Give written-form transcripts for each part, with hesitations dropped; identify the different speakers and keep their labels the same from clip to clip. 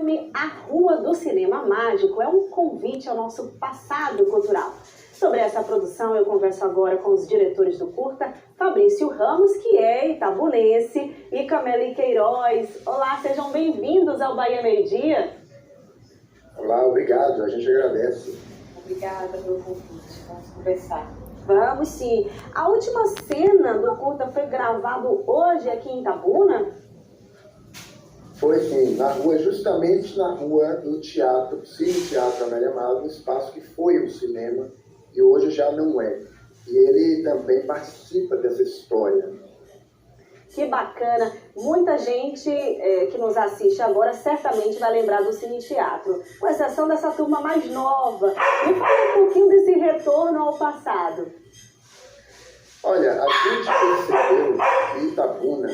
Speaker 1: filme A Rua do Cinema Mágico é um convite ao nosso passado cultural. Sobre essa produção, eu converso agora com os diretores do curta, Fabrício Ramos, que é itabunense, e Cameli Queiroz. Olá, sejam bem-vindos ao Bahia Meio Dia.
Speaker 2: Olá, obrigado, a gente agradece.
Speaker 3: Obrigada pelo convite, vamos conversar.
Speaker 1: Vamos sim. A última cena do curta foi gravado hoje aqui em Itabuna?
Speaker 2: Foi sim, na rua, justamente na rua do teatro, Cine Teatro Amélia Amado, um espaço que foi um cinema e hoje já não é. E ele também participa dessa história.
Speaker 1: Que bacana! Muita gente que nos assiste agora certamente vai lembrar do Cine Teatro, com exceção dessa turma mais nova. Me fala um pouquinho desse retorno ao passado.
Speaker 2: Olha, a gente percebeu que Itabuna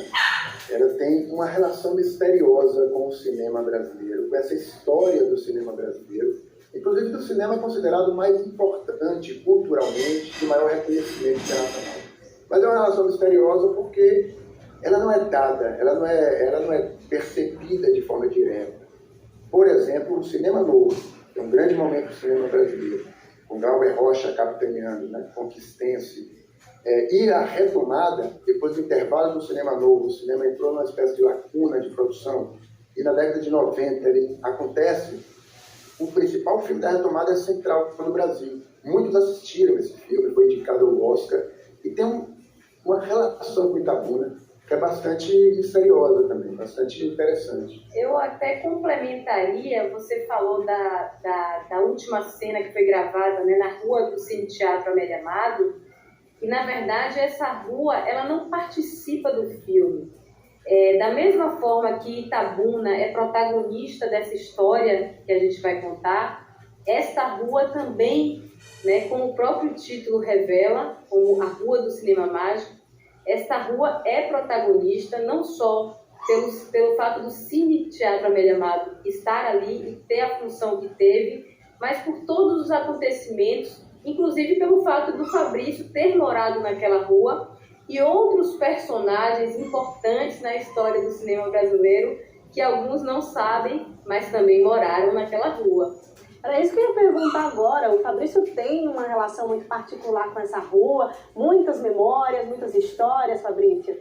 Speaker 2: ela tem uma relação misteriosa com o cinema brasileiro, com essa história do cinema brasileiro, inclusive do cinema considerado mais importante culturalmente, de maior reconhecimento internacional. Mas é uma relação misteriosa porque ela não é dada, ela não é percebida de forma direta. Por exemplo, o Cinema Novo, que é um grande momento do cinema brasileiro, com Glauber Rocha capitaneando, né, Conquistense, e a retomada, depois do intervalo do Cinema Novo, o cinema entrou numa espécie de lacuna de produção, e na década de 90 ele acontece, o principal filme da retomada é Central do Brasil. Muitos assistiram esse filme, foi indicado ao Oscar, e tem uma relação com Itabuna que é bastante misteriosa também, bastante interessante.
Speaker 3: Eu até complementaria, você falou da última cena que foi gravada, né, na rua do Cine Teatro Amélia Amado, e na verdade essa rua ela não participa do filme. Da mesma forma que Itabuna é protagonista dessa história que a gente vai contar, esta rua também, né, como o próprio título revela, como a Rua do Cinema Mágico, esta rua é protagonista não só pelo fato do Cine Teatro Amélia Amado estar ali e ter a função que teve, mas por todos os acontecimentos, inclusive pelo fato do Fabrício ter morado naquela rua e outros personagens importantes na história do cinema brasileiro que alguns não sabem, mas também moraram naquela rua.
Speaker 1: Era isso que eu ia perguntar agora. O Fabrício tem uma relação muito particular com essa rua, muitas memórias, muitas histórias, Fabrício.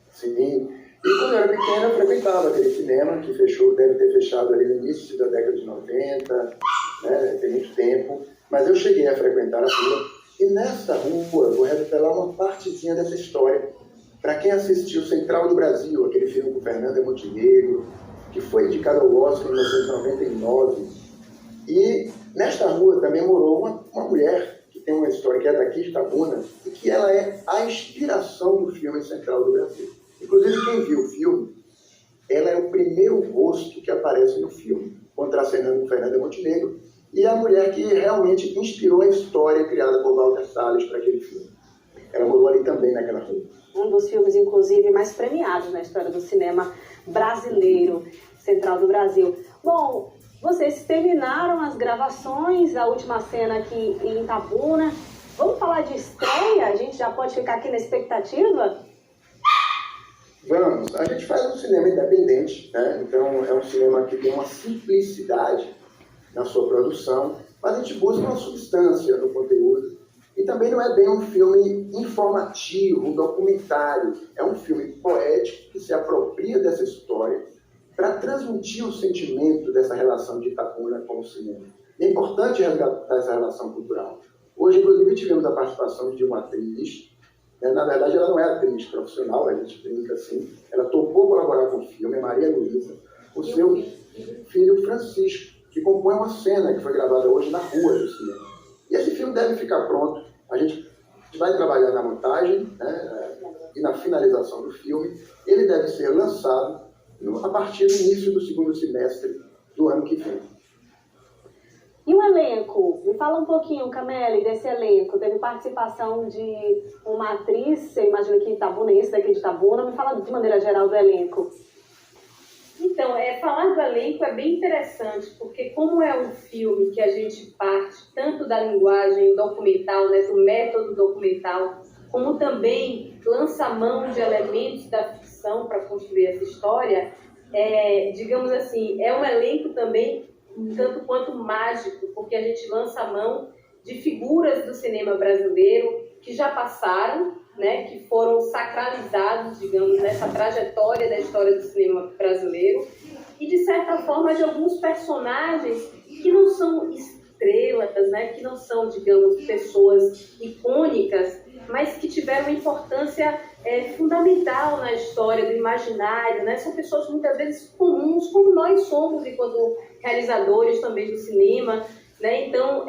Speaker 2: Sim, e quando eu era pequeno eu frequentava aquele cinema que fechou, deve ter fechado ali no início da década de 90, né, tem muito tempo, mas eu cheguei a frequentar a rua, e nessa rua eu vou revelar uma partezinha dessa história. Para quem assistiu Central do Brasil, aquele filme com Fernanda Montenegro, que foi indicado ao Oscar em 1999, e nesta rua também morou uma mulher que tem uma história que é daqui de Itabuna, e que ela é a inspiração do filme Central do Brasil. Inclusive, quem viu o filme, ela é o primeiro rosto que aparece no filme, contracenando com Fernanda Montenegro, e a mulher que realmente inspirou a história criada por Walter Salles para aquele filme. Ela morou ali também naquela rua. Um
Speaker 1: dos filmes, inclusive, mais premiados na história do cinema brasileiro, Central do Brasil. Bom, vocês terminaram as gravações, a última cena aqui em Itabuna. Vamos falar de estreia? A gente já pode ficar aqui na expectativa?
Speaker 2: Vamos. A gente faz um cinema independente, né? Então é um cinema que tem uma simplicidade na sua produção, mas a gente busca uma substância no conteúdo. E também não é bem um filme informativo, um documentário. É um filme poético que se apropria dessa história para transmitir o sentimento dessa relação de Itabuna com o cinema. É importante resgatar essa relação cultural. Hoje, inclusive, tivemos a participação de uma atriz. Na verdade, ela não é atriz profissional, a gente brinca assim. Ela topou colaborar com o filme, é Maria Luísa, o seu filho Francisco, que compõe uma cena que foi gravada hoje na rua do cinema. E esse filme deve ficar pronto. A gente vai trabalhar na montagem, né, e na finalização do filme. Ele deve ser lançado a partir do início do segundo semestre do ano que vem.
Speaker 1: E o elenco? Me fala um pouquinho, Cameli, desse elenco. Teve participação de uma atriz, eu imagino que itabunense, daqui de Itabuna. Me fala de maneira geral do elenco.
Speaker 3: Então, falar do elenco é bem interessante, porque como é um filme que a gente parte tanto da linguagem documental, né, do método documental, como também lança mão de elementos da ficção para construir essa história, digamos assim, é um elenco também um tanto quanto mágico, porque a gente lança a mão de figuras do cinema brasileiro que já passaram, né, que foram sacralizados, digamos, nessa trajetória da história do cinema brasileiro, e de certa forma de alguns personagens que não são estrelas, né, que não são, digamos, pessoas icônicas, mas que tiveram uma importância fundamental na história do imaginário, né? São pessoas muitas vezes comuns, como nós somos enquanto realizadores também do cinema, né? Então,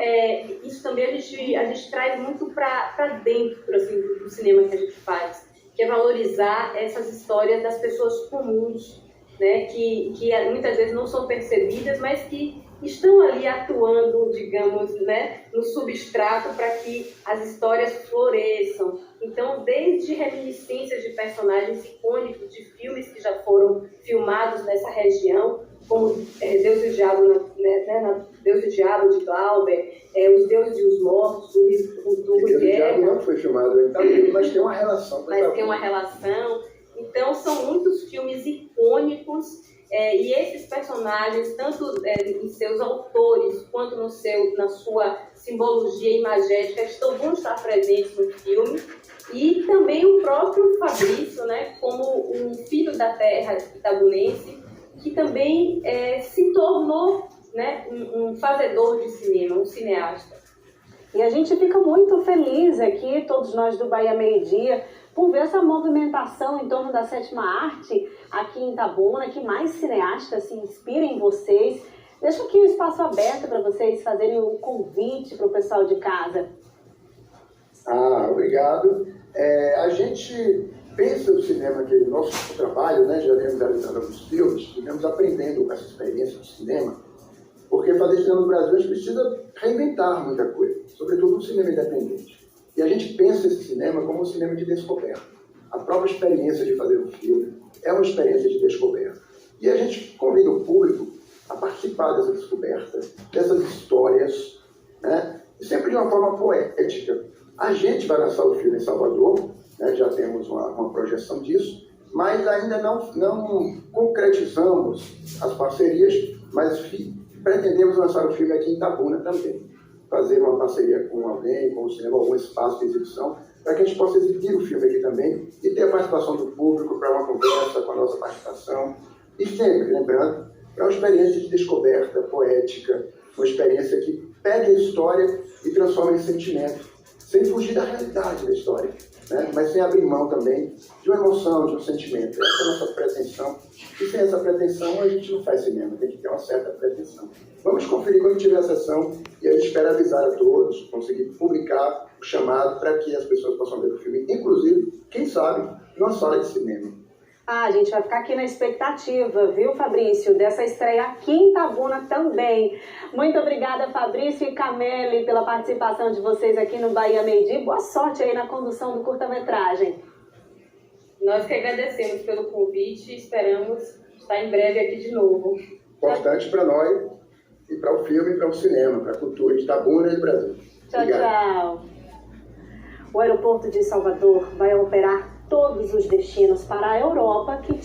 Speaker 3: isso também a gente traz muito para dentro assim, do cinema que a gente faz, que é valorizar essas histórias das pessoas comuns, né? Que muitas vezes não são percebidas, mas que estão ali atuando, digamos, né, no substrato para que as histórias floresçam. Então, desde reminiscências de personagens icônicos de filmes que já foram filmados nessa região, como Deus e o Diabo, Deus e o Diabo de Glauber, Os Deuses e os Mortos, do
Speaker 2: Deus e o Diabo não foi filmado em Itabuna, mas tem uma relação.
Speaker 3: Mas tem uma relação. Então, são muitos filmes icônicos. E esses personagens, tanto em seus autores quanto na sua simbologia imagética, vão estar presentes no filme. E também o próprio Fabrício, né, como um filho da terra itabunense, que também se tornou, né, um fazedor de cinema, um cineasta.
Speaker 1: E a gente fica muito feliz aqui, todos nós do Bahia Meio Dia, por ver essa movimentação em torno da sétima arte aqui em Itabuna, que mais cineastas se inspirem em vocês. Deixo aqui o espaço aberto para vocês fazerem um convite para o pessoal de casa.
Speaker 2: Obrigado. A gente pensa o cinema, que é o nosso trabalho, né, já vemos realizando alguns filmes, estivemos aprendendo com essa experiência de cinema, porque fazer cinema no Brasil a gente precisa reinventar muita coisa, sobretudo no cinema independente. E a gente pensa esse cinema como um cinema de descoberta. A própria experiência de fazer um filme é uma experiência de descoberta. E a gente convida o público a participar dessa descoberta, dessas histórias, né? E sempre de uma forma poética. A gente vai lançar o filme em Salvador, né? Já temos uma projeção disso, mas ainda não concretizamos as parcerias, mas pretendemos lançar o filme aqui em Itabuna também. Fazer uma parceria com alguém, com o cinema, algum espaço de exibição, para que a gente possa exibir o filme aqui também e ter a participação do público para uma conversa com a nossa participação. E sempre, lembrando, é uma experiência de descoberta poética, uma experiência que pega a história e transforma em sentimento, sem fugir da realidade da história, né? Mas sem abrir mão também de uma emoção, de um sentimento. Essa é a nossa pretensão. E sem essa pretensão, a gente não faz cinema, tem que ter uma certa pretensão. Vamos conferir quando tiver a sessão e a gente espera avisar a todos, conseguir publicar o chamado para que as pessoas possam ver o filme, inclusive, quem sabe, numa sala de cinema.
Speaker 1: A gente vai ficar aqui na expectativa, viu, Fabrício, dessa estreia aqui em Itabuna também. Muito obrigada, Fabrício e Cameli, pela participação de vocês aqui no Bahia Meio Dia. Boa sorte aí na condução do curta-metragem.
Speaker 3: Nós que agradecemos pelo convite e esperamos estar em breve aqui de novo.
Speaker 2: Importante para nós, e para o filme, para o cinema, para a cultura de Itabuna e do Brasil.
Speaker 1: Tchau,
Speaker 2: Obrigado.
Speaker 1: tchau. O aeroporto de Salvador vai operar todos os destinos para a Europa que